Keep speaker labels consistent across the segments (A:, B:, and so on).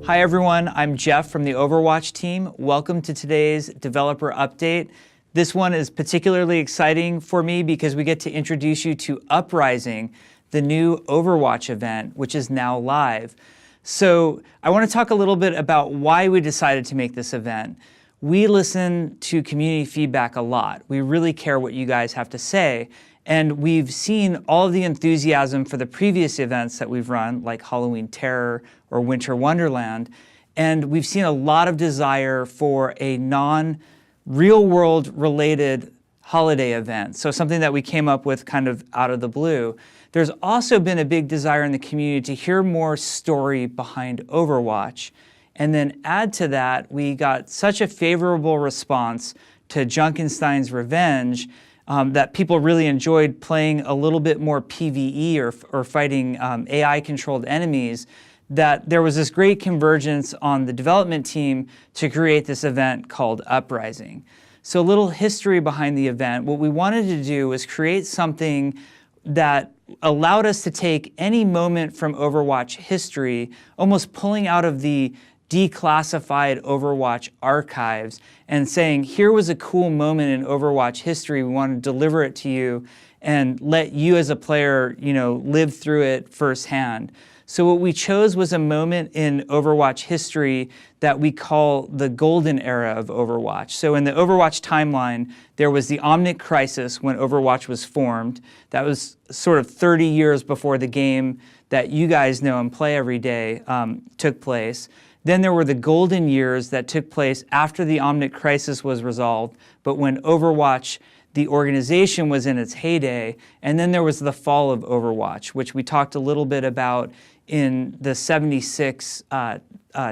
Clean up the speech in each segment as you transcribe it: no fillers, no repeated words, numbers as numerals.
A: Hi everyone, I'm Jeff from the Overwatch team. Welcome to today's developer update. This one is particularly exciting for me because we get to introduce you to Uprising, the new Overwatch event, which is now live. So I want to talk a little bit about why we decided to make this event. We listen to community feedback a lot. We really care what you guys have to say. And we've seen all of the enthusiasm for the previous events that we've run, like Halloween Terror or Winter Wonderland. And we've seen a lot of desire for a non-real world related holiday event. So something that we came up with kind of out of the blue. There's also been a big desire in the community to hear more story behind Overwatch. And then add to that, we got such a favorable response to Junkenstein's Revenge that people really enjoyed playing a little bit more PvE or fighting AI-controlled enemies, that there was this great convergence on the development team to create this event called Uprising. So a little history behind the event. What we wanted to do was create something that allowed us to take any moment from Overwatch history, almost pulling out of the declassified Overwatch archives and saying, here was a cool moment in Overwatch history, we want to deliver it to you and let you as a player, live through it firsthand. So what we chose was a moment in Overwatch history that we call the golden era of Overwatch. So in the Overwatch timeline, there was the Omnic Crisis when Overwatch was formed. That was sort of 30 years before the game that you guys know and play every day took place. Then there were the golden years that took place after the Omnic Crisis was resolved, but when Overwatch, the organization, was in its heyday. And then there was the fall of Overwatch, which we talked a little bit about in the 76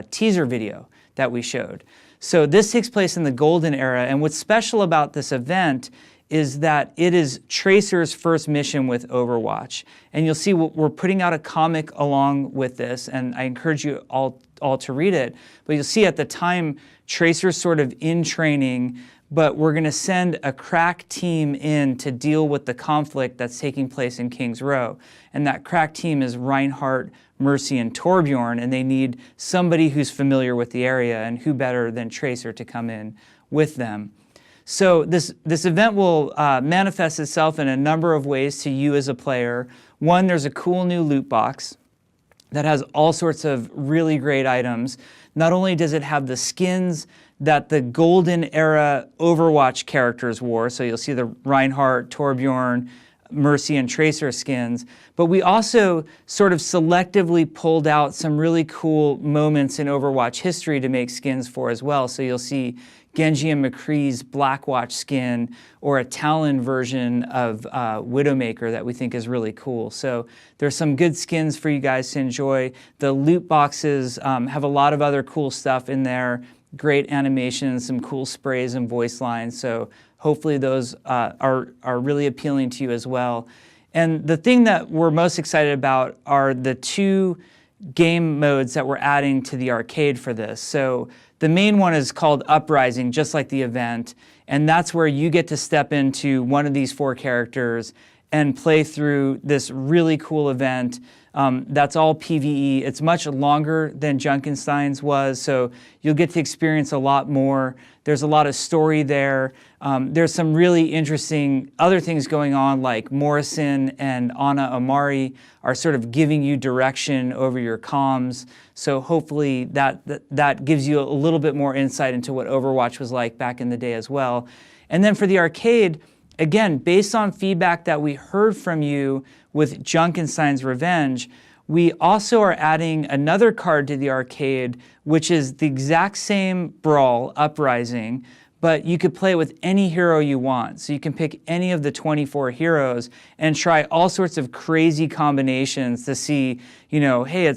A: teaser video that we showed. So this takes place in the golden era, and what's special about this event is that it is Tracer's first mission with Overwatch. And you'll see we're putting out a comic along with this, and I encourage you all to read it. But you'll see at the time, Tracer's sort of in training, but we're going to send a crack team in to deal with the conflict that's taking place in King's Row. And that crack team is Reinhardt, Mercy, and Torbjorn, and they need somebody who's familiar with the area, and who better than Tracer to come in with them. So this event will manifest itself in a number of ways to you as a player. One, there's a cool new loot box that has all sorts of really great items. Not only does it have the skins that the golden era Overwatch characters wore, so you'll see the Reinhardt, Torbjorn, Mercy, and Tracer skins, but we also sort of selectively pulled out some really cool moments in Overwatch history to make skins for as well. So you'll see Genji and McCree's Blackwatch skin, or a Talon version of Widowmaker that we think is really cool. So there's some good skins for you guys to enjoy. The loot boxes have a lot of other cool stuff in there, great animations, some cool sprays and voice lines. So hopefully those are really appealing to you as well. And the thing that we're most excited about are the two game modes that we're adding to the arcade for this. So the main one is called Uprising, just like the event, and that's where you get to step into one of these 4 characters and play through this really cool event. That's all PvE. It's much longer than Junkenstein's was, so you'll get to experience a lot more. There's a lot of story there. There's some really interesting other things going on, like Morrison and Ana Amari are sort of giving you direction over your comms. So hopefully that gives you a little bit more insight into what Overwatch was like back in the day as well. And then for the arcade, again, based on feedback that we heard from you with Junkenstein's Revenge, we also are adding another card to the arcade, which is the exact same brawl, Uprising, but you could play with any hero you want. So you can pick any of the 24 heroes and try all sorts of crazy combinations to see, hey,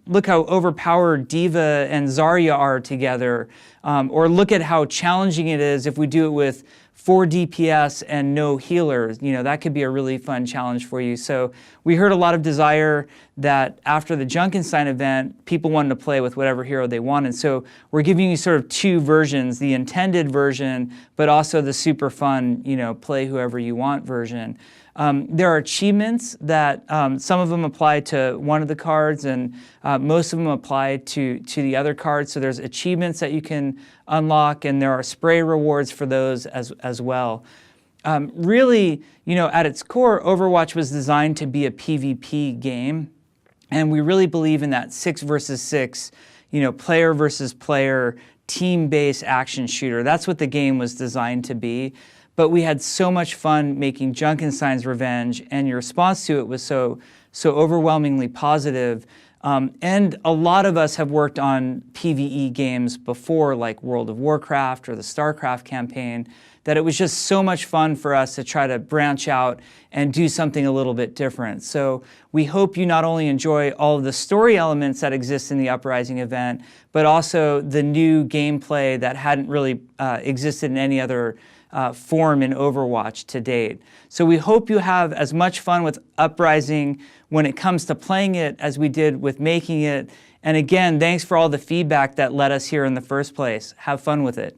A: look how overpowered D.Va and Zarya are together, or look at how challenging it is if we do it with 4 DPS and no healers. That could be a really fun challenge for you. So we heard a lot of desire that after the Junkenstein event, people wanted to play with whatever hero they wanted. So we're giving you sort of 2 versions, the intended version, but also the super fun, play whoever you want version. There are achievements that some of them apply to one of the cards, and most of them apply to the other cards. So there's achievements that you can unlock, and there are spray rewards for those as well. Really, at its core, Overwatch was designed to be a PvP game, and we really believe in that 6 versus 6, player versus player, team-based action shooter. That's what the game was designed to be. But we had so much fun making Junkenstein's Revenge, and your response to it was so overwhelmingly positive. And a lot of us have worked on PvE games before, like World of Warcraft or the StarCraft campaign, that it was just so much fun for us to try to branch out and do something a little bit different. So we hope you not only enjoy all of the story elements that exist in the Uprising event, but also the new gameplay that hadn't really existed in any other form in Overwatch to date. So we hope you have as much fun with Uprising when it comes to playing it as we did with making it. And again, thanks for all the feedback that led us here in the first place. Have fun with it.